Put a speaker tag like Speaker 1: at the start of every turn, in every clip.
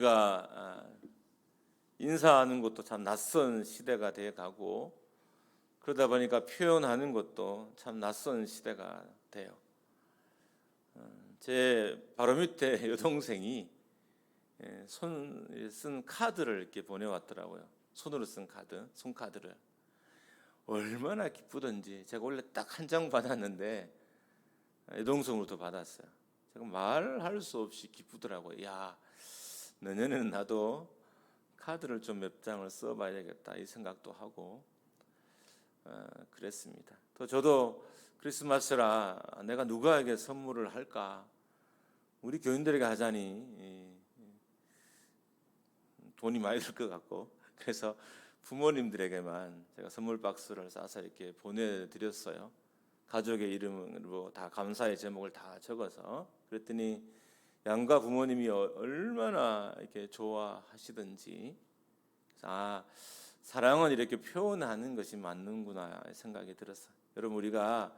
Speaker 1: 우리가 인사하는 것도 참 낯선 시대가 돼 가고, 그러다 보니까 표현하는 것도 참 낯선 시대가 돼요. 제 바로 밑에 여동생이 손에 쓴 카드를 이렇게 보내왔더라고요. 손으로 쓴 카드, 손카드를. 얼마나 기쁘던지. 제가 원래 딱 한 장 받았는데 여동생으로도 받았어요. 제가 말할 수 없이 기쁘더라고요. 야, 내년에는 나도 카드를 좀 몇 장을 써봐야겠다 이 생각도 하고 그랬습니다. 또 저도 크리스마스라 내가 누구에게 선물을 할까, 우리 교인들에게 하자니 돈이 많이 들 것 같고, 그래서 부모님들에게만 제가 선물 박스를 싸서 이렇게 보내드렸어요. 가족의 이름으로 다 감사의 제목을 다 적어서. 그랬더니 양가 부모님이 얼마나 이렇게 좋아하시든지, 사랑은 이렇게 표현하는 것이 맞는구나 생각이 들었어요. 여러분, 우리가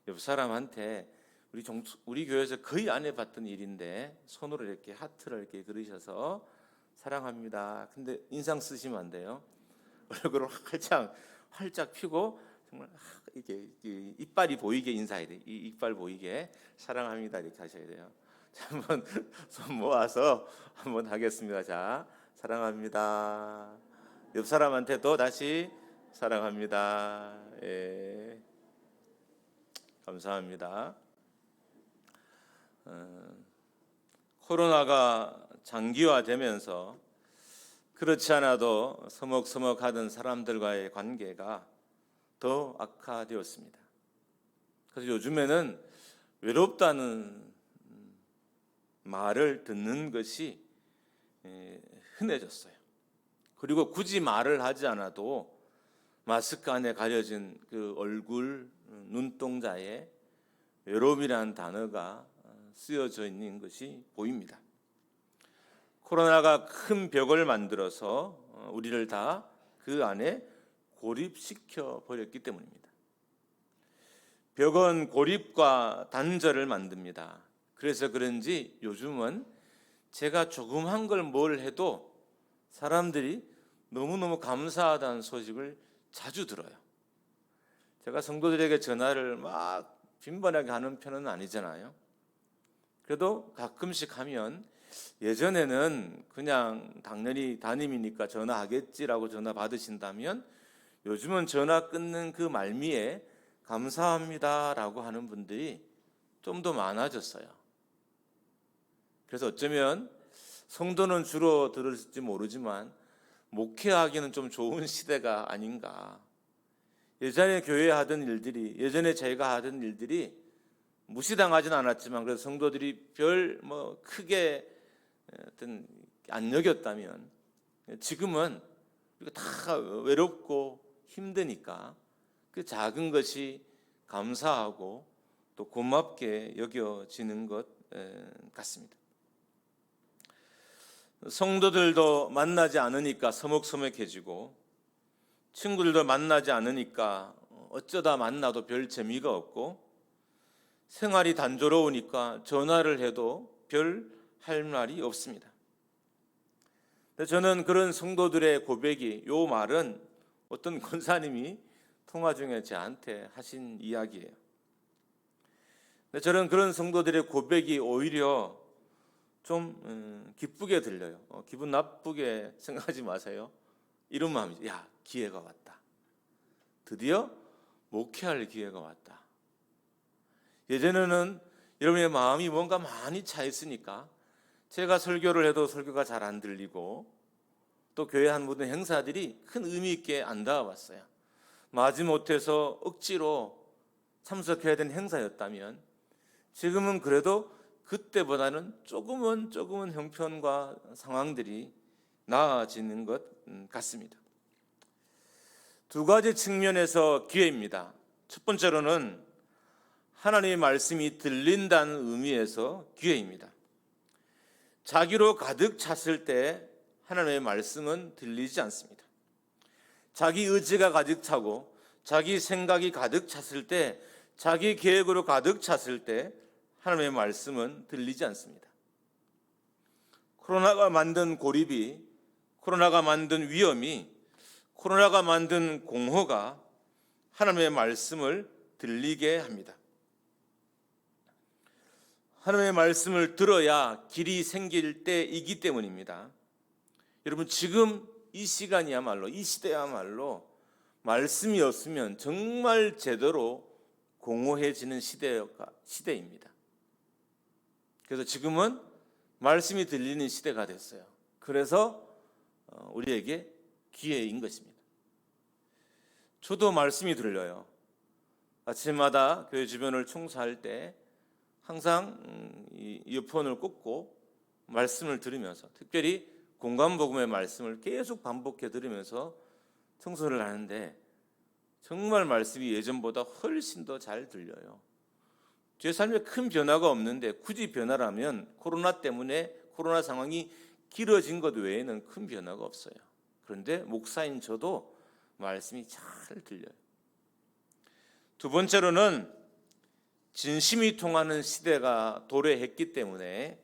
Speaker 1: 옆 사람한테 우리 교회에서 거의 안 해봤던 일인데 손으로 이렇게 하트를 이렇게 그리셔서 사랑합니다. 근데 인상 쓰시면 안 돼요. 얼굴을 활짝 펴고 정말 이렇게 이빨이 보이게 인사해야 돼. 이 이빨 보이게 사랑합니다 이렇게 하셔야 돼요. 자, 한번 손 모아서 한번 하겠습니다. 자, 사랑합니다. 옆 사람한테도 다시 사랑합니다. 예. 감사합니다. 코로나가 장기화되면서 그렇지 않아도 서먹서먹하던 사람들과의 관계가 더 악화되었습니다. 그래서 요즘에는 외롭다는 말을 듣는 것이 흔해졌어요. 그리고 굳이 말을 하지 않아도 마스크 안에 가려진 그 얼굴, 눈동자에 외로움이라는 단어가 쓰여져 있는 것이 보입니다. 코로나가 큰 벽을 만들어서 우리를 다 그 안에 고립시켜 버렸기 때문입니다. 벽은 고립과 단절을 만듭니다. 그래서 그런지 요즘은 제가 조금 한 걸 뭘 해도 사람들이 너무너무 감사하다는 소식을 자주 들어요. 제가 성도들에게 전화를 막 빈번하게 하는 편은 아니잖아요. 그래도 가끔씩 하면, 예전에는 그냥 당연히 담임이니까 전화하겠지라고 전화 받으신다면, 요즘은 전화 끊는 그 말미에 감사합니다라고 하는 분들이 좀 더 많아졌어요. 그래서 어쩌면 성도는 주로 들을지 모르지만 목회하기는 좀 좋은 시대가 아닌가. 예전에 교회에 하던 일들이, 예전에 제가 하던 일들이 무시당하진 않았지만, 그래서 성도들이 크게 안 여겼다면, 지금은 다 외롭고 힘드니까 그 작은 것이 감사하고 또 고맙게 여겨지는 것 같습니다. 성도들도 만나지 않으니까 서먹서먹해지고, 친구들도 만나지 않으니까 어쩌다 만나도 별 재미가 없고, 생활이 단조로우니까 전화를 해도 별 할 말이 없습니다. 저는 그런 성도들의 고백이, 요 말은 어떤 권사님이 통화 중에 저한테 하신 이야기예요. 저는 그런 성도들의 고백이 오히려 좀 기쁘게 들려요. 기분 나쁘게 생각하지 마세요. 이런 마음이죠. 야, 기회가 왔다. 드디어 목회할 기회가 왔다. 예전에는 여러분의 마음이 뭔가 많이 차 있으니까 제가 설교를 해도 설교가 잘 안 들리고, 또 교회 한 모든 행사들이 큰 의미 있게 안 닿아왔어요. 마지못해서 억지로 참석해야 되는 행사였다면, 지금은 그래도 그때보다는 조금은 형편과 상황들이 나아지는 것 같습니다. 두 가지 측면에서 기회입니다. 첫 번째로는 하나님의 말씀이 들린다는 의미에서 기회입니다. 자기로 가득 찼을 때 하나님의 말씀은 들리지 않습니다. 자기 의지가 가득 차고 자기 생각이 가득 찼을 때, 자기 계획으로 가득 찼을 때 하나님의 말씀은 들리지 않습니다. 코로나가 만든 고립이, 코로나가 만든 위험이, 코로나가 만든 공허가 하나님의 말씀을 들리게 합니다. 하나님의 말씀을 들어야 길이 생길 때이기 때문입니다. 여러분, 지금 이 시간이야말로, 이 시대야말로 말씀이 없으면 정말 제대로 공허해지는 시대입니다. 그래서 지금은 말씀이 들리는 시대가 됐어요. 그래서 우리에게 기회인 것입니다. 저도 말씀이 들려요. 아침마다 교회 주변을 청소할 때 항상 이 이어폰을 꽂고 말씀을 들으면서, 특별히 공감복음의 말씀을 계속 반복해 들으면서 청소를 하는데 정말 말씀이 예전보다 훨씬 더 잘 들려요. 제 삶에 큰 변화가 없는데 굳이 변화라면 코로나 때문에 코로나 상황이 길어진 것 외에는 큰 변화가 없어요. 그런데 목사인 저도 말씀이 잘 들려요. 두 번째로는 진심이 통하는 시대가 도래했기 때문에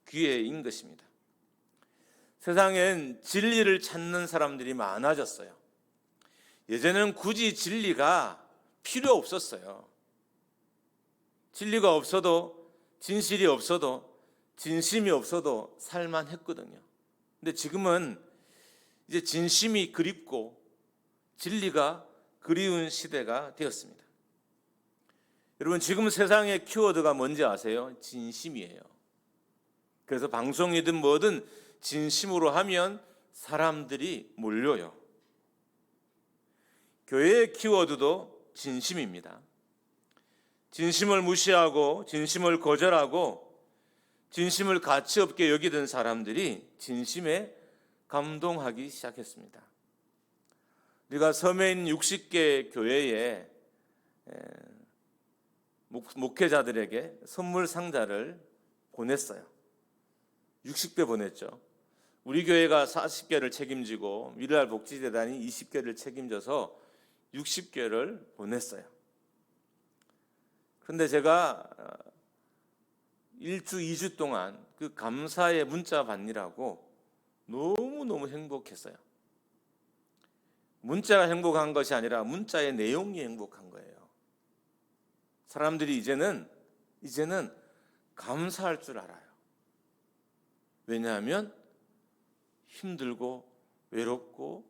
Speaker 1: 기회인 것입니다. 세상엔 진리를 찾는 사람들이 많아졌어요. 예전에는 굳이 진리가 필요 없었어요. 진리가 없어도, 진실이 없어도, 진심이 없어도 살만했거든요. 근데 지금은 이제 진심이 그립고 진리가 그리운 시대가 되었습니다. 여러분, 지금 세상의 키워드가 뭔지 아세요? 진심이에요. 그래서 방송이든 뭐든 진심으로 하면 사람들이 몰려요. 교회의 키워드도 진심입니다. 진심을 무시하고 진심을 거절하고 진심을 가치 없게 여기던 사람들이 진심에 감동하기 시작했습니다. 우리가 섬에 있는 60개 교회에 목회자들에게 선물 상자를 보냈어요. 60개 보냈죠. 우리 교회가 40개를 책임지고 미래알 복지재단이 20개를 책임져서 60개를 보냈어요. 그런데 제가 1주, 2주 동안 그 감사의 문자 받느라고 너무너무 행복했어요. 문자가 행복한 것이 아니라 문자의 내용이 행복한 거예요. 사람들이 이제는 감사할 줄 알아요. 왜냐하면 힘들고 외롭고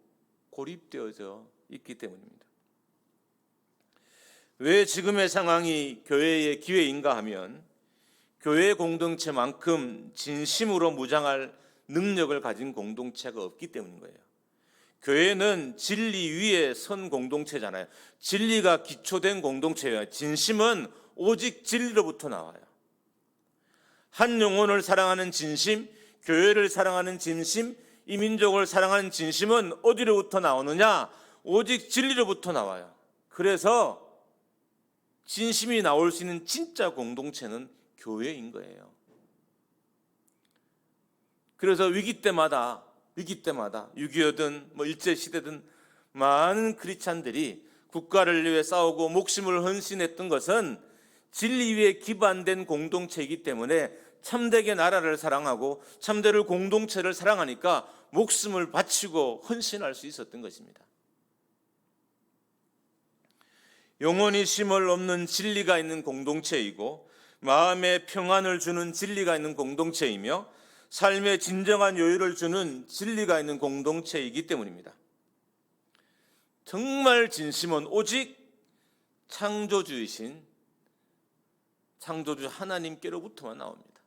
Speaker 1: 고립되어져 있기 때문입니다. 왜 지금의 상황이 교회의 기회인가 하면 교회 공동체만큼 진심으로 무장할 능력을 가진 공동체가 없기 때문인 거예요. 교회는 진리 위에 선 공동체잖아요. 진리가 기초된 공동체예요. 진심은 오직 진리로부터 나와요. 한 영혼을 사랑하는 진심, 교회를 사랑하는 진심, 이 민족을 사랑하는 진심은 어디로부터 나오느냐? 오직 진리로부터 나와요. 그래서 진심이 나올 수 있는 진짜 공동체는 교회인 거예요. 그래서 위기 때마다 6.25든 일제시대든 많은 크리스찬들이 국가를 위해 싸우고 목숨을 헌신했던 것은 진리 위에 기반된 공동체이기 때문에 참되게 나라를 사랑하고 참되를 공동체를 사랑하니까 목숨을 바치고 헌신할 수 있었던 것입니다. 영원히 쉼을 없는 진리가 있는 공동체이고 마음에 평안을 주는 진리가 있는 공동체이며 삶의 진정한 여유를 주는 진리가 있는 공동체이기 때문입니다. 정말 진심은 오직 창조주이신 창조주 하나님께로부터만 나옵니다.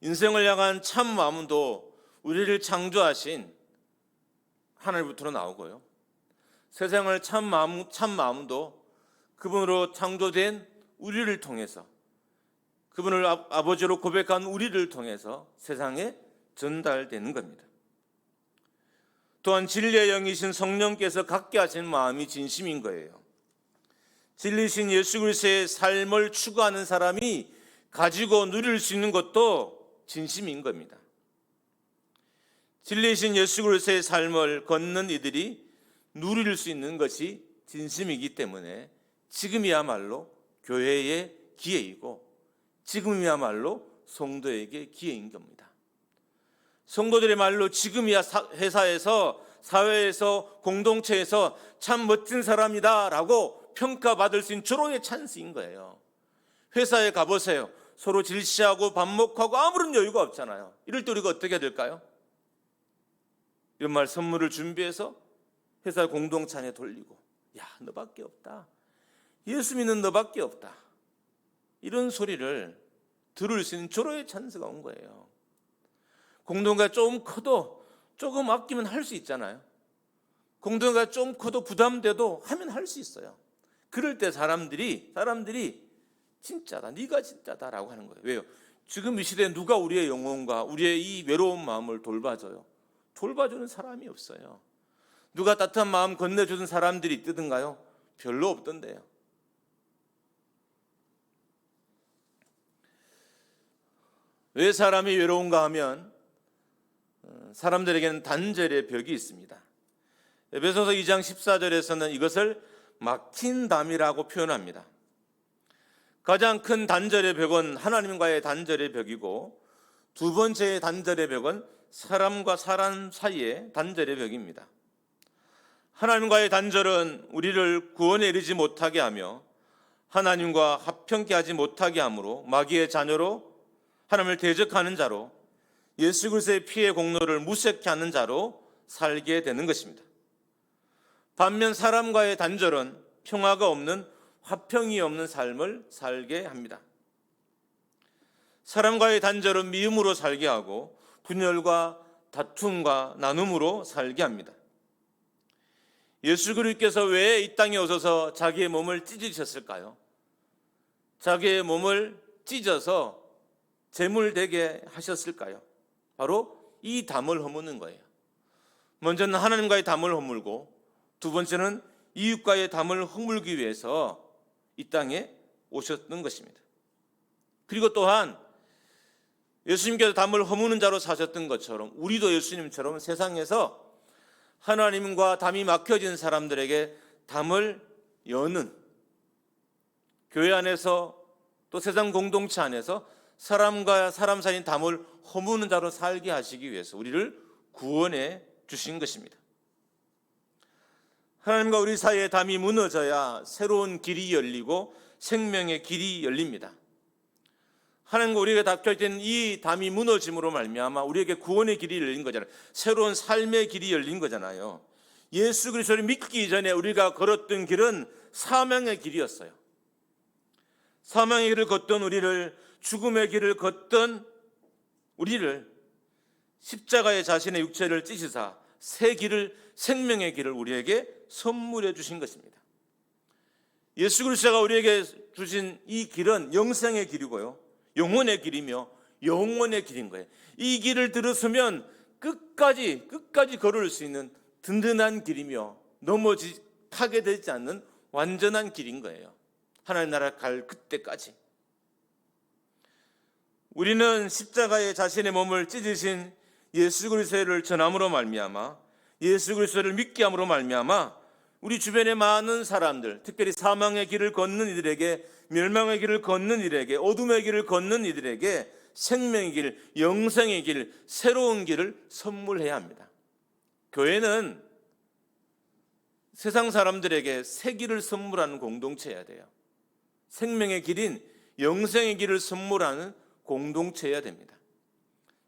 Speaker 1: 인생을 향한 참 마음도 우리를 창조하신 하나님부터 나오고요. 세상을 참 마음도 그분으로 창조된 우리를 통해서, 그분을 아버지로 고백한 우리를 통해서 세상에 전달되는 겁니다. 또한 진리의 영이신 성령께서 갖게 하신 마음이 진심인 거예요. 진리신 예수 그리스도의 삶을 추구하는 사람이 가지고 누릴 수 있는 것도 진심인 겁니다. 진리신 예수 그리스도의 삶을 걷는 이들이 누릴 수 있는 것이 진심이기 때문에 지금이야말로 교회의 기회이고 지금이야말로 성도에게 기회인 겁니다. 성도들의 말로 지금이야 회사에서, 사회에서, 공동체에서 참 멋진 사람이다 라고 평가받을 수 있는 절호의 찬스인 거예요. 회사에 가보세요. 서로 질시하고 반목하고 아무런 여유가 없잖아요. 이럴 때 우리가 어떻게 해야 될까요? 연말 선물을 준비해서 회사 공동체 안에 돌리고, 야, 너밖에 없다, 예수 믿는 너밖에 없다, 이런 소리를 들을 수 있는 절호의 찬스가 온 거예요. 공동체가 좀 커도 조금 아끼면 할 수 있잖아요. 공동체가 좀 커도 부담돼도 하면 할 수 있어요. 그럴 때 사람들이 진짜다, 네가 진짜다라고 하는 거예요. 왜요? 지금 이 시대에 누가 우리의 영혼과 우리의 이 외로운 마음을 돌봐줘요? 돌봐주는 사람이 없어요. 누가 따뜻한 마음 건네주는 사람들이 있던가요? 별로 없던데요. 왜 사람이 외로운가 하면 사람들에게는 단절의 벽이 있습니다. 에베소서 2장 14절에서는 이것을 막힌 담이라고 표현합니다. 가장 큰 단절의 벽은 하나님과의 단절의 벽이고, 두 번째의 단절의 벽은 사람과 사람 사이의 단절의 벽입니다. 하나님과의 단절은 우리를 구원에 이르지 못하게 하며 하나님과 합평케 하지 못하게 하므로 마귀의 자녀로, 하나님을 대적하는 자로, 예수 그리스도의 피의 공로를 무색케 하는 자로 살게 되는 것입니다. 반면 사람과의 단절은 평화가 없는, 화평이 없는 삶을 살게 합니다. 사람과의 단절은 미움으로 살게 하고 분열과 다툼과 나눔으로 살게 합니다. 예수 그리스도께서 왜 이 땅에 오셔서 자기의 몸을 찢으셨을까요? 자기의 몸을 찢어서 제물되게 하셨을까요? 바로 이 담을 허무는 거예요. 먼저는 하나님과의 담을 허물고, 두 번째는 이웃과의 담을 허물기 위해서 이 땅에 오셨던 것입니다. 그리고 또한 예수님께서 담을 허무는 자로 사셨던 것처럼 우리도 예수님처럼 세상에서 하나님과 담이 막혀진 사람들에게 담을 여는, 교회 안에서 또 세상 공동체 안에서 사람과 사람 사이의 담을 허무는 자로 살게 하시기 위해서 우리를 구원해 주신 것입니다. 하나님과 우리 사이의 담이 무너져야 새로운 길이 열리고 생명의 길이 열립니다. 하나님과 우리에게 닫혀있던 이 담이 무너짐으로 말미암아 우리에게 구원의 길이 열린 거잖아요. 새로운 삶의 길이 열린 거잖아요. 예수 그리스도를 믿기 전에 우리가 걸었던 길은 사망의 길이었어요. 사망의 길을 걷던 우리를, 죽음의 길을 걷던 우리를 십자가에 자신의 육체를 찢으사 새 길을, 생명의 길을 우리에게 선물해 주신 것입니다. 예수 그리스도가 우리에게 주신 이 길은 영생의 길이고요, 영혼의 길이며 영원의 길인 거예요. 이 길을 들었으면 끝까지 걸을 수 있는 든든한 길이며 파괴되지 않는 완전한 길인 거예요. 하나님 나라 갈 그때까지. 우리는 십자가에 자신의 몸을 찢으신 예수 그리스도를 전함으로 말미암아, 예수 그리스도를 믿게 함으로 말미암아 우리 주변의 많은 사람들, 특별히 사망의 길을 걷는 이들에게, 멸망의 길을 걷는 이들에게, 어둠의 길을 걷는 이들에게 생명의 길, 영생의 길, 새로운 길을 선물해야 합니다. 교회는 세상 사람들에게 새 길을 선물하는 공동체여야 돼요. 생명의 길인 영생의 길을 선물하는 공동체여야 됩니다.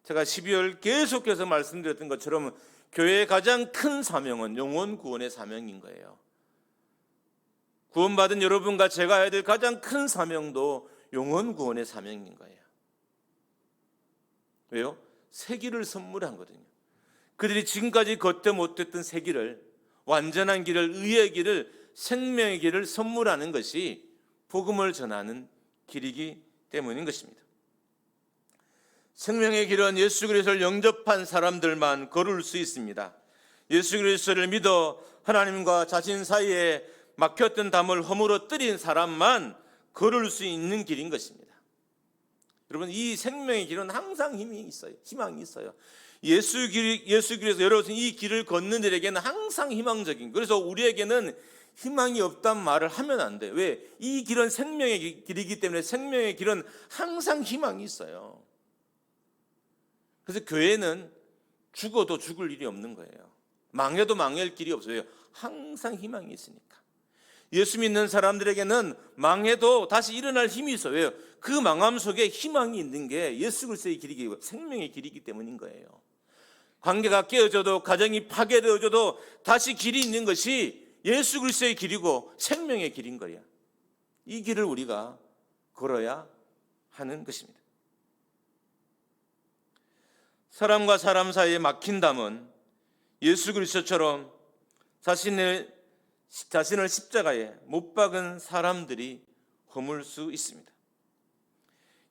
Speaker 1: 제가 12월 계속해서 말씀드렸던 것처럼 교회의 가장 큰 사명은 영혼 구원의 사명인 거예요. 구원받은 여러분과 제가 해야 될 가장 큰 사명도 영혼 구원의 사명인 거예요. 왜요? 새 길을 선물한 거거든요. 그들이 지금까지 걷지 못했던 새 길을, 완전한 길을, 의의 길을, 생명의 길을 선물하는 것이 복음을 전하는 길이기 때문인 것입니다. 생명의 길은 예수 그리스도를 영접한 사람들만 걸을 수 있습니다. 예수 그리스도를 믿어 하나님과 자신 사이에 막혔던 담을 허물어뜨린 사람만 걸을 수 있는 길인 것입니다. 여러분, 이 생명의 길은 항상 희망이 있어요. 예수 그리스도 여러분 이 길을 걷는 일에게는 항상 희망적인, 그래서 우리에게는 희망이 없단 말을 하면 안 돼. 왜? 이 길은 생명의 길이기 때문에 생명의 길은 항상 희망이 있어요. 그래서 교회는 죽어도 죽을 일이 없는 거예요. 망해도 망할 길이 없어요. 항상 희망이 있으니까. 예수 믿는 사람들에게는 망해도 다시 일어날 힘이 있어요. 왜요? 그 망함 속에 희망이 있는 게 예수 그리스도의 길이기, 생명의 길이기 때문인 거예요. 관계가 깨어져도, 가정이 파괴되어져도 다시 길이 있는 것이 예수 그리스도의 길이고 생명의 길인 거야. 이 길을 우리가 걸어야 하는 것입니다. 사람과 사람 사이에 막힌 담은 예수 그리스도처럼 자신을 십자가에 못 박은 사람들이 허물 수 있습니다.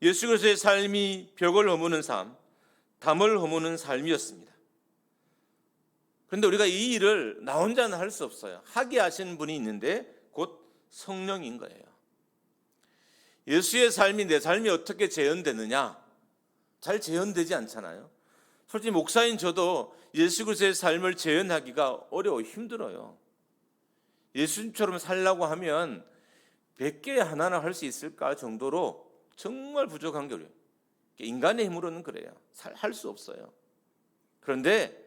Speaker 1: 예수 그리스도의 삶이 벽을 허무는 삶, 담을 허무는 삶이었습니다. 그런데 우리가 이 일을 나 혼자는 할 수 없어요. 하게 하신 분이 있는데 곧 성령인 거예요. 예수의 삶이 내 삶이 어떻게 재현되느냐? 잘 재현되지 않잖아요. 솔직히 목사인 저도 예수 그리스도의 삶을 재현하기가 어려워 힘들어요. 예수님처럼 살려고 하면 100개 하나나 할 수 있을까 정도로 정말 부족한 게 어려워요. 인간의 힘으로는 그래요. 할 수 없어요. 그런데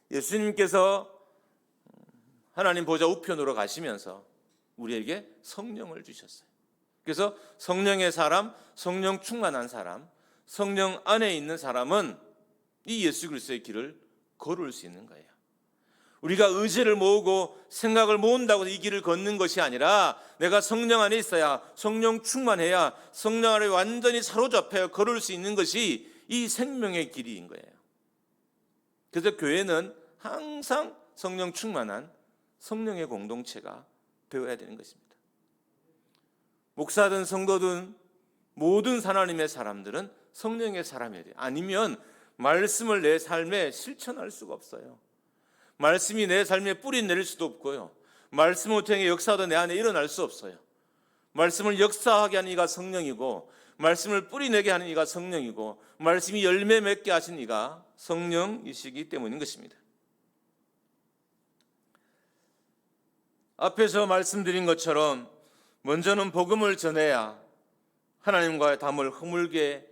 Speaker 1: 예수님께서 하나님 보좌 우편으로 가시면서 우리에게 성령을 주셨어요. 그래서 성령의 사람, 성령 충만한 사람, 성령 안에 있는 사람은 이 예수 그리스도의 길을 걸을 수 있는 거예요. 우리가 의지를 모으고 생각을 모은다고 이 길을 걷는 것이 아니라 내가 성령 안에 있어야, 성령 충만해야, 성령 안에 완전히 사로잡혀야 걸을 수 있는 것이 이 생명의 길인 거예요. 그래서 교회는 항상 성령 충만한 성령의 공동체가 되어야 되는 것입니다. 목사든 성도든 모든 하나님의 사람들은 성령의 사람이어야 돼요. 아니면 말씀을 내 삶에 실천할 수가 없어요. 말씀이 내 삶에 뿌리 내릴 수도 없고요. 말씀을 통해 역사도 내 안에 일어날 수 없어요. 말씀을 역사하게 하는 이가 성령이고, 말씀을 뿌리 내게 하는 이가 성령이고, 말씀이 열매 맺게 하신 이가 성령이시기 때문인 것입니다. 앞에서 말씀드린 것처럼 먼저는 복음을 전해야 하나님과의 담을 허물게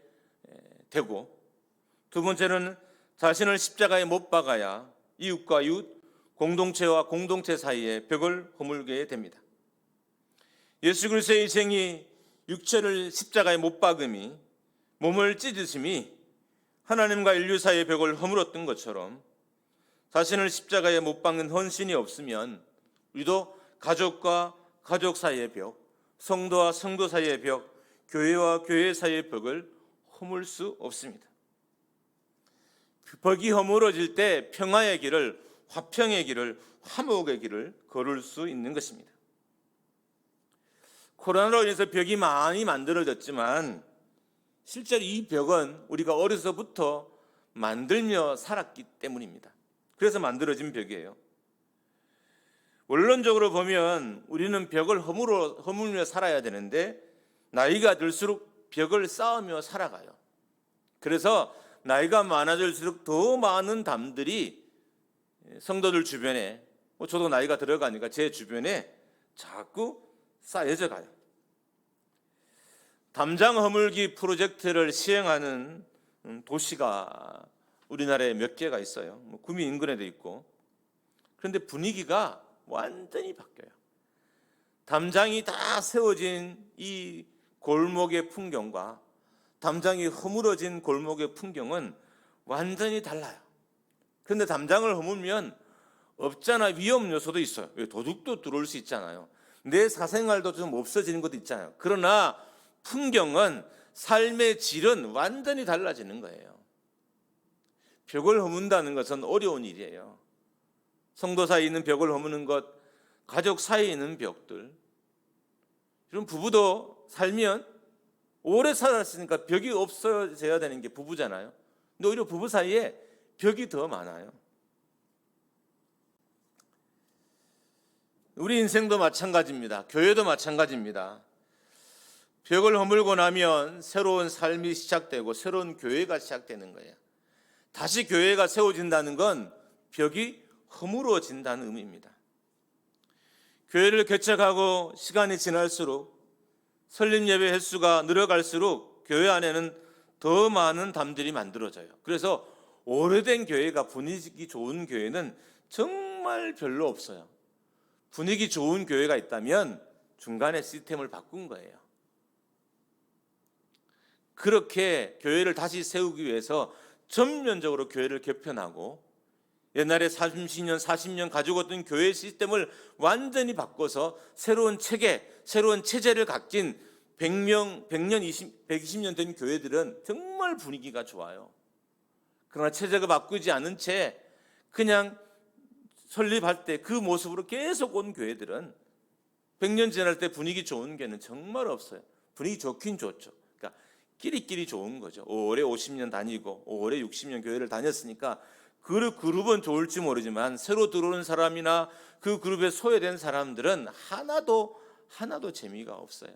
Speaker 1: 되고, 두 번째는 자신을 십자가에 못 박아야 이웃과 이웃, 공동체와 공동체 사이에 벽을 허물게 됩니다. 예수 그리스도의 희생이 육체를 십자가에 못 박음이, 몸을 찢으심이 하나님과 인류 사이의 벽을 허물었던 것처럼 자신을 십자가에 못 박는 헌신이 없으면 우리도 가족과 가족 사이의 벽, 성도와 성도 사이의 벽, 교회와 교회 사이의 벽을 허물 수 없습니다. 벽이 허물어질 때 평화의 길을, 화평의 길을, 화목의 길을 걸을 수 있는 것입니다. 코로나로 인해서 벽이 많이 만들어졌지만 실제로 이 벽은 우리가 어려서부터 만들며 살았기 때문입니다. 그래서 만들어진 벽이에요. 원론적으로 보면 우리는 벽을 허물며 살아야 되는데 나이가 들수록 벽을 쌓으며 살아가요. 그래서 나이가 많아질수록 더 많은 담들이 성도들 주변에, 저도 나이가 들어가니까 제 주변에 자꾸 쌓여져 가요. 담장 허물기 프로젝트를 시행하는 도시가 우리나라에 몇 개가 있어요. 구미 인근에도 있고. 그런데 분위기가 완전히 바뀌어요. 담장이 다 세워진 이 골목의 풍경과 담장이 허물어진 골목의 풍경은 완전히 달라요. 그런데 담장을 허물면 없잖아 위험 요소도 있어요. 도둑도 들어올 수 있잖아요. 내 사생활도 좀 없어지는 것도 있잖아요. 그러나 풍경은, 삶의 질은 완전히 달라지는 거예요. 벽을 허문다는 것은 어려운 일이에요. 성도 사이에 있는 벽을 허무는 것, 가족 사이에 있는 벽들. 이런 부부도 살면 오래 살았으니까 벽이 없어져야 되는 게 부부잖아요. 근데 오히려 부부 사이에 벽이 더 많아요. 우리 인생도 마찬가지입니다. 교회도 마찬가지입니다. 벽을 허물고 나면 새로운 삶이 시작되고 새로운 교회가 시작되는 거예요. 다시 교회가 세워진다는 건 벽이 허물어진다는 의미입니다. 교회를 개척하고 시간이 지날수록 설립 예배 횟수가 늘어갈수록 교회 안에는 더 많은 담들이 만들어져요. 그래서 오래된 교회가 분위기 좋은 교회는 정말 별로 없어요. 분위기 좋은 교회가 있다면 중간에 시스템을 바꾼 거예요. 그렇게 교회를 다시 세우기 위해서 전면적으로 교회를 개편하고 옛날에 30년, 40년 가지고 있던 교회 시스템을 완전히 바꿔서 새로운 체계, 새로운 체제를 갖긴 100년, 120년 된 교회들은 정말 분위기가 좋아요. 그러나 체제가 바꾸지 않은 채 그냥 설립할 때 그 모습으로 계속 온 교회들은 100년 지날 때 분위기 좋은 교회는 정말 없어요. 분위기 좋긴 좋죠. 그러니까 끼리끼리 좋은 거죠. 오래 50년 다니고 오래 60년 교회를 다녔으니까 그 그룹은 좋을지 모르지만 새로 들어오는 사람이나 그 그룹에 소외된 사람들은 하나도 재미가 없어요.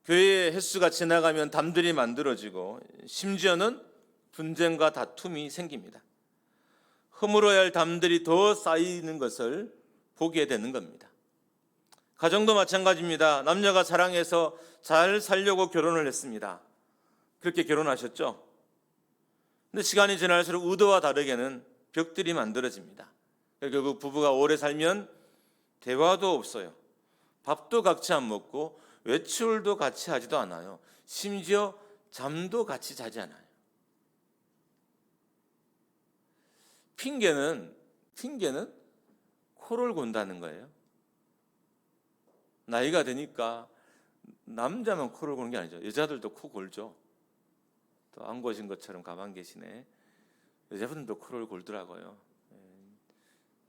Speaker 1: 교회의 횟수가 지나가면 담들이 만들어지고 심지어는 분쟁과 다툼이 생깁니다. 허물어야 할 담들이 더 쌓이는 것을 보게 되는 겁니다. 가정도 마찬가지입니다. 남녀가 사랑해서 잘 살려고 결혼을 했습니다. 그렇게 결혼하셨죠? 근데 시간이 지날수록 의도와 다르게는 벽들이 만들어집니다. 결국 부부가 오래 살면 대화도 없어요. 밥도 같이 안 먹고 외출도 같이 하지도 않아요. 심지어 잠도 같이 자지 않아요. 핑계는 코를 곤다는 거예요. 나이가 되니까 남자만 코를 고는 게 아니죠. 여자들도 코 골죠. 또 안 고신 것처럼 가만 계시네. 여자분들도 코를 골더라고요.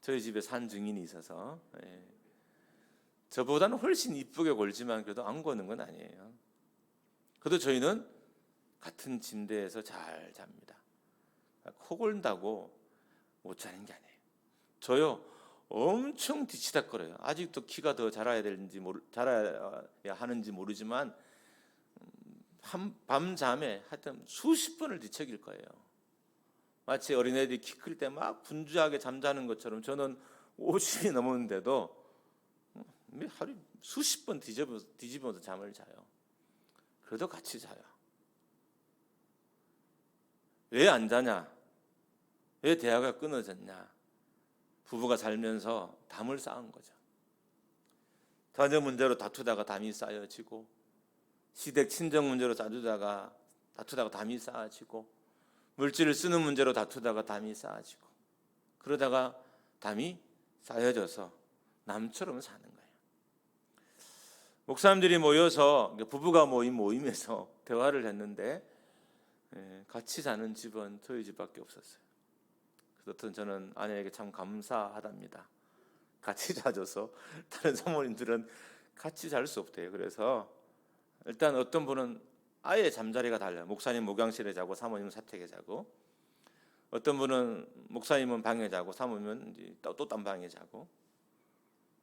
Speaker 1: 저희 집에 산 증인이 있어서 저보다는 훨씬 이쁘게 골지만 그래도 안 고는 건 아니에요. 그래도 저희는 같은 침대에서 잘 잡니다. 코 골다고 못 자는 게 아니에요. 저요 엄청 뒤치다거려요. 아직도 키가 더 자라야 하는지 모르지만 밤잠에 하여튼 수십 번을 뒤척일 거예요. 마치 어린애들이 키 클 때 막 분주하게 잠자는 것처럼 저는 50이 넘었는데도 하루 수십 번 뒤집어서 잠을 자요. 그래도 같이 자요. 왜 안 자냐? 왜 대화가 끊어졌냐? 부부가 살면서 담을 쌓은 거죠. 자녀 문제로 다투다가 담이 쌓여지고 시댁 친정 문제로 다투다가 담이 쌓아지고 물질을 쓰는 문제로 다투다가 담이 쌓아지고 그러다가 담이 쌓여져서 남처럼 사는 거예요. 목사님들이 모여서 부부가 모인 모임에서 대화를 했는데 같이 사는 집은 저희 집밖에 없었어요. 그렇든 저는 아내에게 참 감사하답니다. 같이 자줘서 다른 사모님들은 같이 잘 수 없대요. 그래서 일단 어떤 분은 아예 잠자리가 달라요. 목사님 목욕실에 자고 사모님은 사택에 자고, 어떤 분은 목사님은 방에 자고 사모님은 또 딴 방에 자고,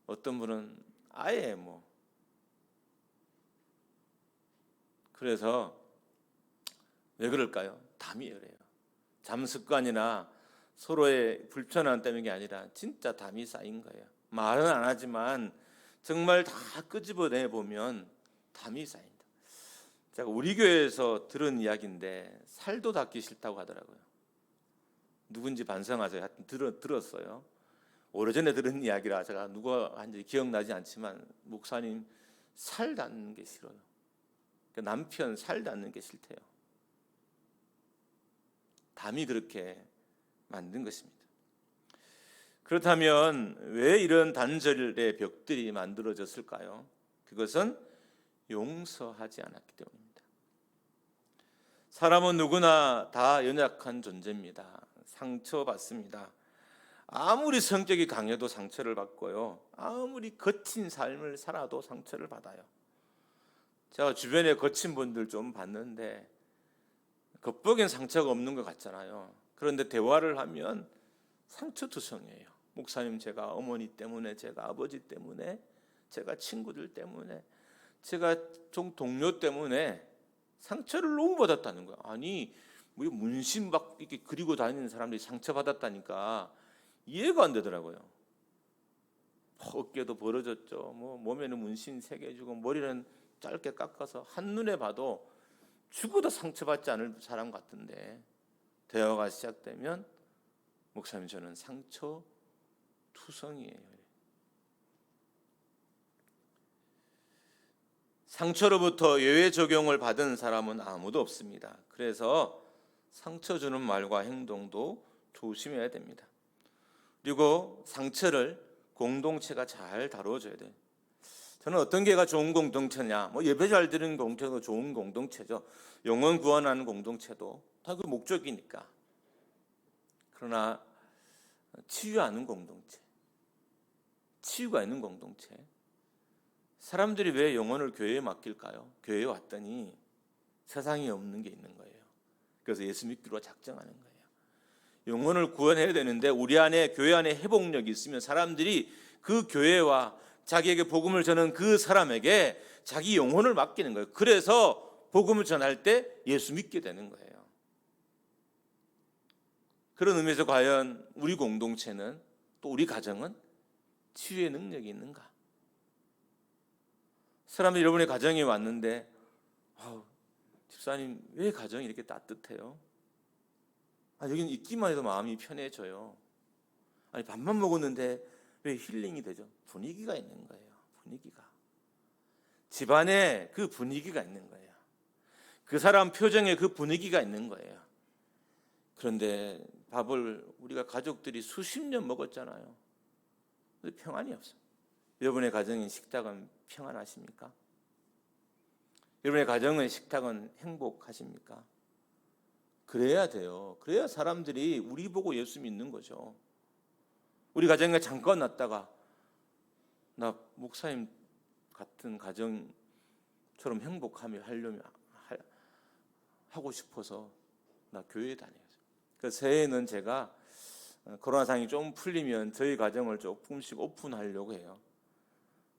Speaker 1: 어떤 분은 아예 그래서 왜 그럴까요? 담이 그래요. 잠 습관이나 서로의 불편함 때문이 아니라 진짜 담이 쌓인 거예요. 말은 안 하지만 정말 다 끄집어내 보면 담이 쌓인다. 제가 우리 교회에서 들은 이야기인데 살도 닦기 싫다고 하더라고요. 누군지 반성하세요. 하여튼 들었어요. 오래전에 들은 이야기라 제가 누가 한지 기억나지 않지만 목사님 살 닿는 게 싫어요. 남편 살 닿는 게 싫대요. 담이 그렇게 만든 것입니다. 그렇다면 왜 이런 단절의 벽들이 만들어졌을까요? 그것은 용서하지 않았기 때문입니다. 사람은 누구나 다 연약한 존재입니다. 상처받습니다. 아무리 성격이 강해도 상처를 받고요. 아무리 거친 삶을 살아도 상처를 받아요. 제가 주변에 거친 분들 좀 봤는데 겉보기엔 상처가 없는 것 같잖아요. 그런데 대화를 하면 상처투성이에요. 목사님, 제가 어머니 때문에, 제가 아버지 때문에, 제가 친구들 때문에, 제가 동료 때문에 상처를 너무 받았다는 거예요. 아니, 뭐 문신 막 이렇게 그리고 다니는 사람들이 상처받았다니까 이해가 안 되더라고요. 어깨도 벌어졌죠. 뭐 몸에는 문신 3개 주고 머리는 짧게 깎아서 한눈에 봐도 죽어도 상처받지 않을 사람 같은데 대화가 시작되면 목사님 저는 상처 투성이에요. 상처로부터 예외 적용을 받은 사람은 아무도 없습니다. 그래서 상처 주는 말과 행동도 조심해야 됩니다. 그리고 상처를 공동체가 잘 다뤄줘야 돼요. 저는 어떤 게가 좋은 공동체냐, 뭐 예배 잘 드리는 공동체도 좋은 공동체죠. 영혼 구원하는 공동체도 다 그 목적이니까. 그러나 치유하는 공동체, 치유가 있는 공동체, 사람들이 왜 영혼을 교회에 맡길까요? 교회에 왔더니 세상에 없는 게 있는 거예요. 그래서 예수 믿기로 작정하는 거예요. 영혼을 구원해야 되는데 우리 안에 교회 안에 회복력이 있으면 사람들이 그 교회와 자기에게 복음을 전하는 그 사람에게 자기 영혼을 맡기는 거예요. 그래서 복음을 전할 때 예수 믿게 되는 거예요. 그런 의미에서 과연 우리 공동체는 또 우리 가정은 치유의 능력이 있는가? 사람들이 여러분의 가정에 왔는데 집사님 왜 가정이 이렇게 따뜻해요? 여기는 있기만 해도 마음이 편해져요. 아니 밥만 먹었는데 왜 힐링이 되죠? 분위기가 있는 거예요. 분위기가. 집안에 그 분위기가 있는 거예요. 그 사람 표정에 그 분위기가 있는 거예요. 그런데 밥을 우리가 가족들이 수십 년 먹었잖아요. 근데 평안이 없어요. 여러분의 가정의 식탁은 평안하십니까? 여러분의 가정의 식탁은 행복하십니까? 그래야 돼요. 그래야 사람들이 우리 보고 예수 믿는 거죠. 우리 가정에 잠깐 왔다가 나 목사님 같은 가정처럼 행복하며 하고 싶어서 나 교회에 다녀요. 그 새해에는 제가 코로나 상황이 좀 풀리면 저희 가정을 조금씩 오픈하려고 해요.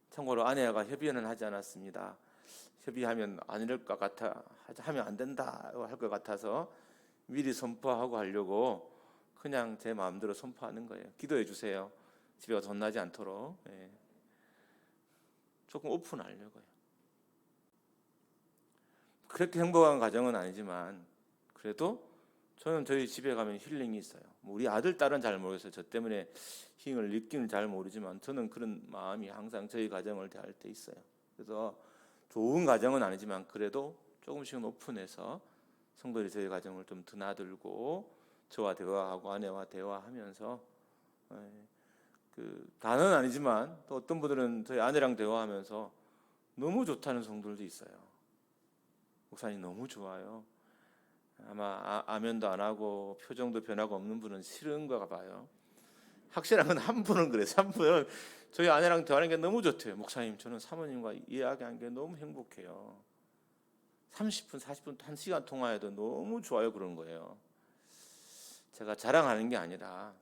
Speaker 1: 참고로 아내가 협의는 하지 않았습니다. 협의하면 안 이럴 것 같아, 하면 안 된다 할 것 같아서 미리 선포하고 하려고 그냥 제 마음대로 선포하는 거예요. 기도해 주세요. 집에 가서 혼나지 않도록. 조금 오픈하려고요. 그렇게 행복한 가정은 아니지만 그래도 저는 저희 집에 가면 힐링이 있어요. 우리 아들, 딸은 잘 모르겠어요. 저 때문에 힐링을 느끼는 잘 모르지만 저는 그런 마음이 항상 저희 가정을 대할 때 있어요. 그래서 좋은 가정은 아니지만 그래도 조금씩은 오픈해서 성도들이 저희 가정을 좀 드나들고 저와 대화하고 아내와 대화하면서 다는 아니지만 또 어떤 분들은 저희 아내랑 대화하면서 너무 좋다는 성도들도 있어요. 목사님 너무 좋아요. 아마 아멘도 안 하고 표정도 변화가 없는 분은 싫은가 봐요. 확실한 건 한 분은 그래요. 한 분은 저희 아내랑 대화하는 게 너무 좋대요. 목사님 저는 사모님과 이야기하는 게 너무 행복해요. 30분, 40분, 1시간 통화해도 너무 좋아요 그런 거예요. 제가 자랑하는 게 아니라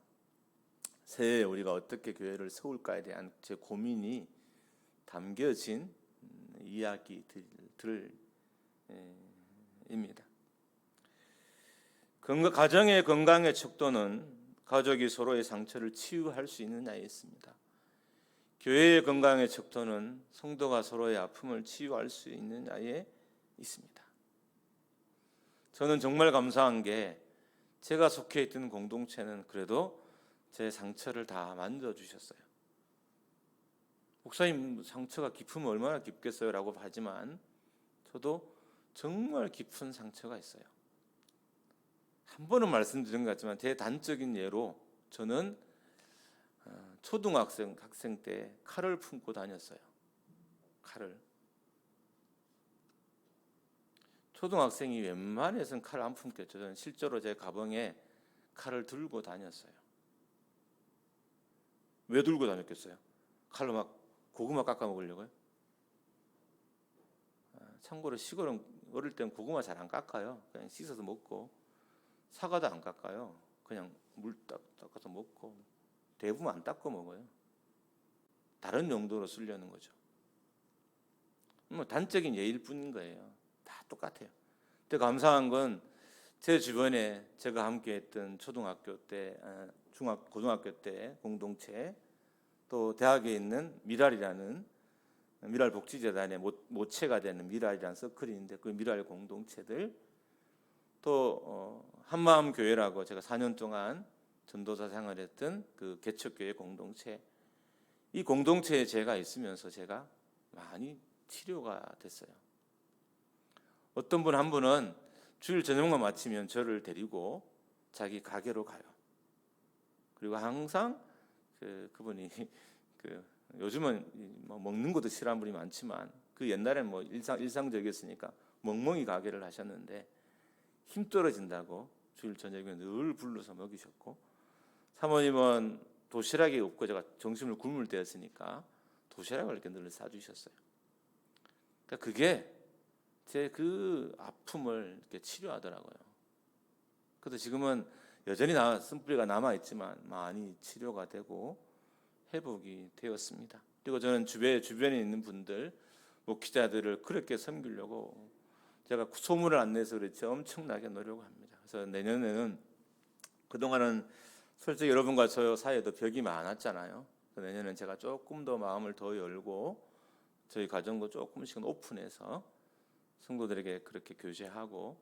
Speaker 1: 새해에 우리가 어떻게 교회를 세울까에 대한 제 고민이 담겨진 이야기들입니다. 가정의 건강의 척도는 가족이 서로의 상처를 치유할 수 있느냐에 있습니다. 교회의 건강의 척도는 성도가 서로의 아픔을 치유할 수 있느냐에 있습니다. 저는 정말 감사한 게 제가 속해 있던 공동체는 그래도 제 상처를 다 만져주셨어요. 목사님 상처가 깊으면 얼마나 깊겠어요? 라고 하지만 저도 정말 깊은 상처가 있어요. 한 번은 말씀드린 것 같지만 대단적인 예로 저는 초등학생 때 칼을 품고 다녔어요. 칼을. 초등학생이 웬만해서는 칼 안 품겠죠. 저는 실제로 제 가방에 칼을 들고 다녔어요. 왜 들고 다녔겠어요? 칼로 막 고구마 깎아 먹으려고요? 참고로 시골은 어릴 땐 고구마 잘 안 깎아요. 그냥 씻어서 먹고 사과도 안 깎아요. 그냥 물 닦아서 먹고 대부분 안 닦고 먹어요. 다른 용도로 쓰려는 거죠. 뭐 단적인 예일 뿐인 거예요. 다 똑같아요. 근데 감사한 건 제 주변에 제가 함께했던 초등학교 때, 고등학교 때 공동체, 또 대학에 있는 미랄이라는 미랄 복지재단의 모체가 되는 미랄이라는 서클이 있는데 그 미랄 공동체들, 또 한마음 교회라고 제가 4년 동안 전도사 생활했던 그 개척교회 공동체, 이 공동체에 제가 있으면서 제가 많이 치료가 됐어요. 어떤 분 한 분은 주일 저녁만 마치면 저를 데리고 자기 가게로 가요. 그리고 항상 그분이 요즘은 뭐 먹는 것도 싫어하는 분이 많지만 그 옛날에는 뭐 일상적이었으니까 멍멍이 가게를 하셨는데 힘 떨어진다고 주일 저녁에 늘 불러서 먹이셨고, 사모님은 도시락이 없고 제가 점심을 굶을 때였으니까 도시락을 이렇게 늘 사주셨어요. 그러니까 그게 제 그 아픔을 이렇게 치료하더라고요. 그래도 지금은 여전히 쓴뿌리가 남아있지만 많이 치료가 되고 회복이 되었습니다. 그리고 저는 주변에 있는 분들, 목회자들을 그렇게 섬기려고 제가 소문을 안 내서 그렇지 엄청나게 노력합니다. 그래서 내년에는, 그동안은 솔직히 여러분과 저 사이에도 벽이 많았잖아요. 내년에는 제가 조금 더 마음을 더 열고 저희 가정도 조금씩은 오픈해서 성도들에게 그렇게 교제하고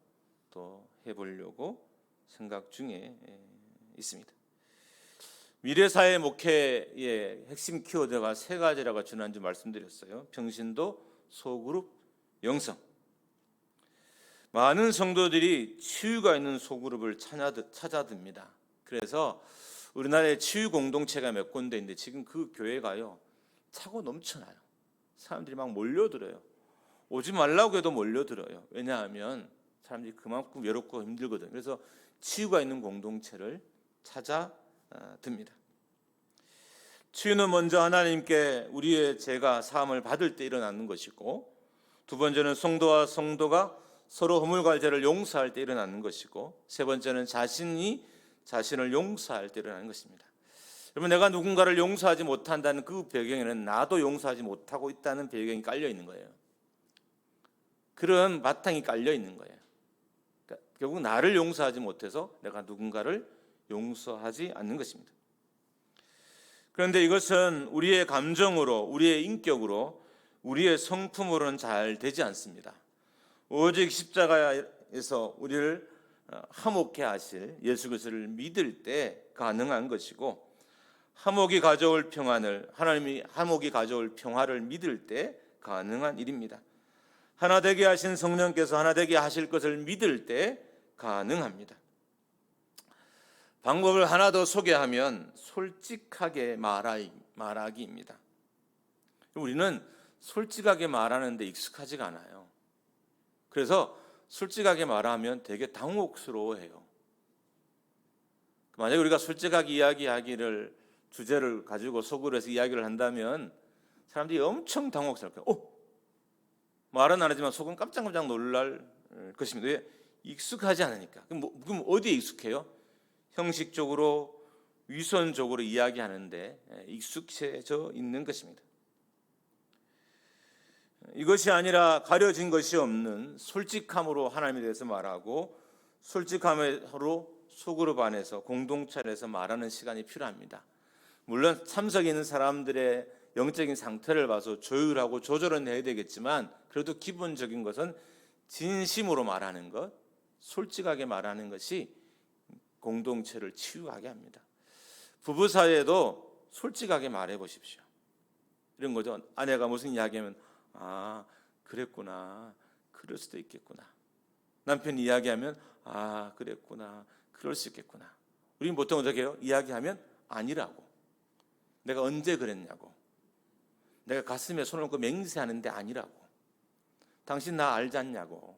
Speaker 1: 또 해보려고 생각 중에 있습니다. 미래사회 목회의 핵심 키워드가 3가지라고 지난주 말씀드렸어요. 평신도, 소그룹, 영성. 많은 성도들이 치유가 있는 소그룹을 찾아듭니다. 그래서 우리나라에 치유 공동체가 몇 군데 있는데 지금 그 교회가요 차고 넘쳐나요. 사람들이 막 몰려들어요. 오지 말라고 해도 몰려들어요. 왜냐하면 사람들이 그만큼 외롭고 힘들거든요. 그래서 치유가 있는 공동체를 찾아듭니다. 치유는 먼저 하나님께 우리의 죄가 사함을 받을 때 일어나는 것이고, 두 번째는 성도와 성도가 서로 허물과 죄를 용서할 때 일어나는 것이고, 세 번째는 자신이 자신을 용서할 때 일어나는 것입니다. 여러분, 내가 누군가를 용서하지 못한다는 그 배경에는 나도 용서하지 못하고 있다는 배경이 깔려 있는 거예요. 그런 바탕이 깔려 있는 거예요. 그러니까 결국 나를 용서하지 못해서 내가 누군가를 용서하지 않는 것입니다. 그런데 이것은 우리의 감정으로, 우리의 인격으로, 우리의 성품으로는 잘 되지 않습니다. 오직 십자가에서 우리를 화목케 하실 예수 그리스도를 믿을 때 가능한 것이고, 화목이 가져올 평안을, 하나님이 화목이 가져올 평화를 믿을 때 가능한 일입니다. 하나 되게 하신 성령께서 하나 되게 하실 것을 믿을 때 가능합니다. 방법을 하나 더 소개하면 솔직하게 말하기입니다. 우리는 솔직하게 말하는데 익숙하지가 않아요. 그래서 솔직하게 말하면 되게 당혹스러워해요. 만약에 우리가 솔직하게 이야기하기를 주제를 가지고 속으로 해서 이야기를 한다면 사람들이 엄청 당혹스러워요. 말은 안 하지만 속은 깜짝깜짝 놀랄 것입니다. 왜? 익숙하지 않으니까. 그럼 어디에 익숙해요? 형식적으로, 위선적으로 이야기하는데 익숙해져 있는 것입니다. 이것이 아니라 가려진 것이 없는 솔직함으로 하나님에 대해서 말하고, 솔직함으로 소그룹 안에서, 공동체 안에서 말하는 시간이 필요합니다. 물론 참석에 있는 사람들의 영적인 상태를 봐서 조율하고 조절은 해야 되겠지만, 그래도 기본적인 것은 진심으로 말하는 것, 솔직하게 말하는 것이 공동체를 치유하게 합니다. 부부 사이에도 솔직하게 말해 보십시오. 이런 거죠. 아내가 무슨 이야기하면 그랬구나, 그럴 수도 있겠구나. 남편이 이야기하면 그랬구나, 그럴 수 있겠구나. 우리는 보통 어떻게 해요? 이야기하면 아니라고, 내가 언제 그랬냐고, 내가 가슴에 손을 얹고 맹세하는데 아니라고, 당신 나 알지 않냐고,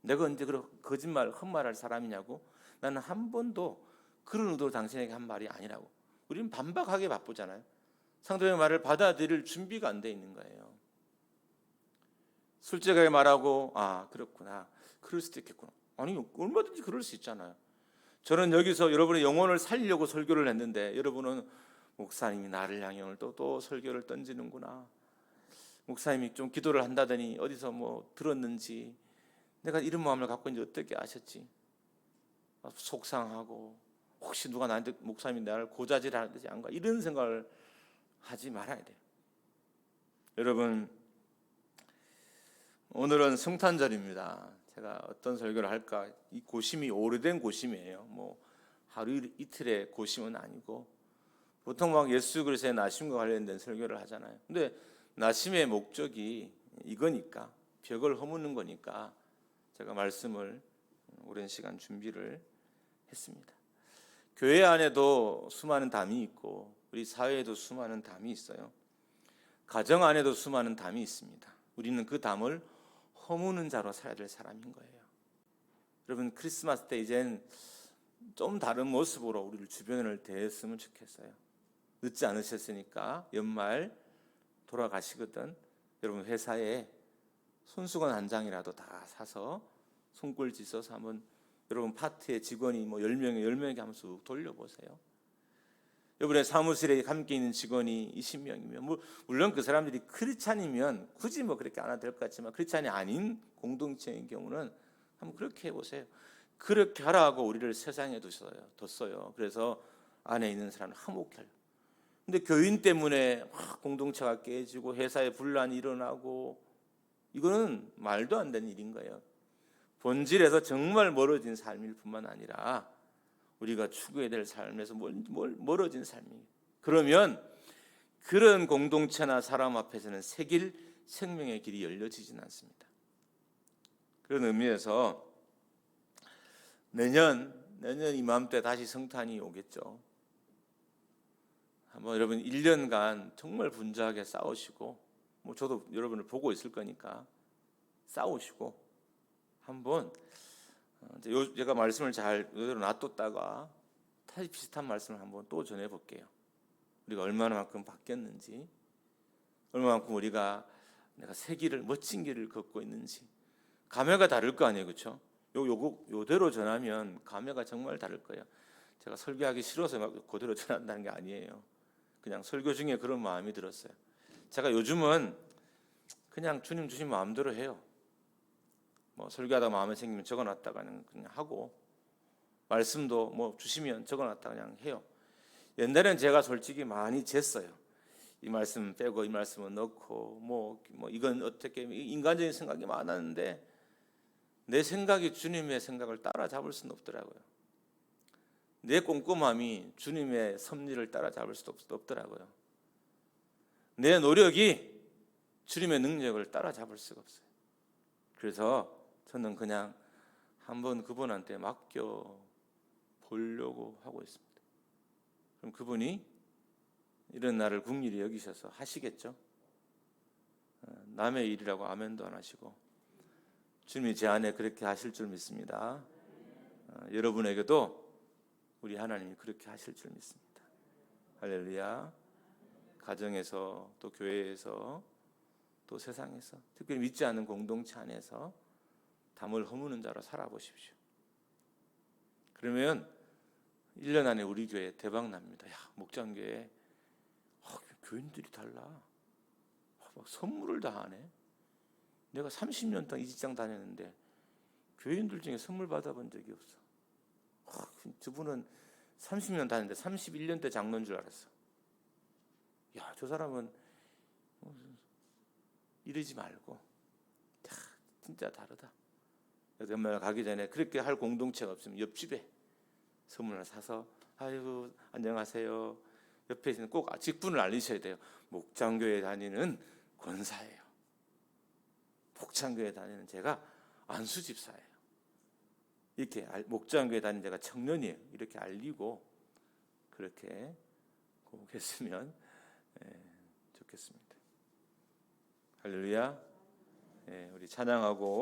Speaker 1: 내가 언제 그런 거짓말 헛말할 사람이냐고, 나는 한 번도 그런 의도로 당신에게 한 말이 아니라고. 우리는 반박하게 바쁘잖아요. 상대방의 말을 받아들일 준비가 안 돼 있는 거예요. 솔직하게 말하고 그렇구나, 그럴 수도 있겠구나. 아니, 얼마든지 그럴 수 있잖아요. 저는 여기서 여러분의 영혼을 살리려고 설교를 했는데 여러분은 목사님이 나를 향해 오늘 또 설교를 던지는구나, 목사님이 좀 기도를 한다더니 어디서 뭐 들었는지, 내가 이런 마음을 갖고 있는지 어떻게 아셨지? 속상하고 혹시 누가 나한테 목사님이 나를 고자질하지 않을까 이런 생각을 하지 말아야 돼요. 여러분, 오늘은 성탄절입니다. 제가 어떤 설교를 할까? 이 고심이 오래된 고심이에요. 뭐 하루 이틀의 고심은 아니고 보통 막 예수 그리스도의 나심과 관련된 설교를 하잖아요. 근데 나심의 목적이 이거니까, 벽을 허무는 거니까 제가 말씀을 오랜 시간 준비를 했습니다. 교회 안에도 수많은 담이 있고 우리 사회에도 수많은 담이 있어요. 가정 안에도 수많은 담이 있습니다. 우리는 그 담을 허무는 자로 살아야 될 사람인 거예요. 여러분, 크리스마스 때 이젠 좀 다른 모습으로 우리를 주변을 대했으면 좋겠어요. 늦지 않으셨으니까 연말 돌아가시거든 여러분 회사에 손수건 한 장이라도 다 사서 손꼴지 써서 한번 여러분 파티에 직원이 뭐 10명에 한번 쑥 돌려보세요. 여러분의 사무실에 함께 있는 직원이 20명이면 물론 그 사람들이 크리스찬이면 굳이 뭐 그렇게 안 해도 될 것 같지만 크리스찬이 아닌 공동체인 경우는 한번 그렇게 해보세요. 그렇게 하라고 우리를 세상에 뒀어요. 그래서 안에 있는 사람은 화목해요. 근데 교인 때문에 막 공동체가 깨지고 회사에 분란이 일어나고 이거는 말도 안 되는 일인 거예요. 본질에서 정말 멀어진 삶일 뿐만 아니라 우리가 추구해야 될 삶에서 멀어진 삶이에요. 그러면 그런 공동체나 사람 앞에서는 새길 생명의 길이 열려지진 않습니다. 그런 의미에서 내년 이맘때 다시 성탄이 오겠죠. 한번 여러분 1년간 정말 분주하게 싸우시고 뭐 저도 여러분을 보고 있을 거니까 싸우시고 한번 제가 말씀을 잘 이대로 놔뒀다가 다시 비슷한 말씀을 한번 또 전해볼게요. 우리가 얼마나만큼 바뀌었는지, 얼마만큼 우리가 내가 새 길을 멋진 길을 걷고 있는지 감회가 다를 거 아니에요, 그렇죠? 요대로 전하면 감회가 정말 다를 거예요. 제가 설교하기 싫어서 막 그대로 전한다는 게 아니에요. 그냥 설교 중에 그런 마음이 들었어요. 제가 요즘은 그냥 주님 주신 마음대로 해요. 뭐 설교하다 마음에 생기면 적어놨다가는 그냥 하고 말씀도 뭐 주시면 적어놨다 그냥 해요. 옛날엔 제가 솔직히 많이 쟀어요. 이 말씀 빼고 이 말씀은 넣고 뭐 이건 어떻게 인간적인 생각이 많았는데 내 생각이 주님의 생각을 따라잡을 수는 없더라고요. 내 꼼꼼함이 주님의 섭리를 따라잡을 수도 없더라고요. 내 노력이 주님의 능력을 따라잡을 수가 없어요. 그래서 저는 그냥 한번 그분한테 맡겨 보려고 하고 있습니다. 그럼 그분이 이런 나를 긍휼히 여기셔서 하시겠죠? 남의 일이라고 아멘도 안 하시고 주님이 제 안에 그렇게 하실 줄 믿습니다. 여러분에게도 우리 하나님이 그렇게 하실 줄 믿습니다. 할렐루야. 가정에서 또 교회에서 또 세상에서 특별히 믿지 않는 공동체 안에서 담을 허무는 자로 살아보십시오. 그러면 1년 안에 우리 교회 대박 납니다. 야, 목장교회 교인들이 달라. 막 선물을 다 하네. 내가 30년 동안 이 직장 다녔는데 교인들 중에 선물 받아본 적이 없어. 저분은 30년 다녔는데 31년 때 장로인 줄 알았어. 야, 저 사람은 이러지 말고 진짜 다르다. 연말 가기 전에 그렇게 할 공동체가 없으면 옆집에 선물을 사서 아이고 안녕하세요. 옆에 있는 꼭 직분을 알리셔야 돼요. 목장교회 다니는 권사예요. 목장교회 다니는 제가 안수집사예요. 이렇게 목장교회 다니는 제가 청년이에요. 이렇게 알리고 그렇게 꼭 했으면 좋겠습니다. 할렐루야. 우리 찬양하고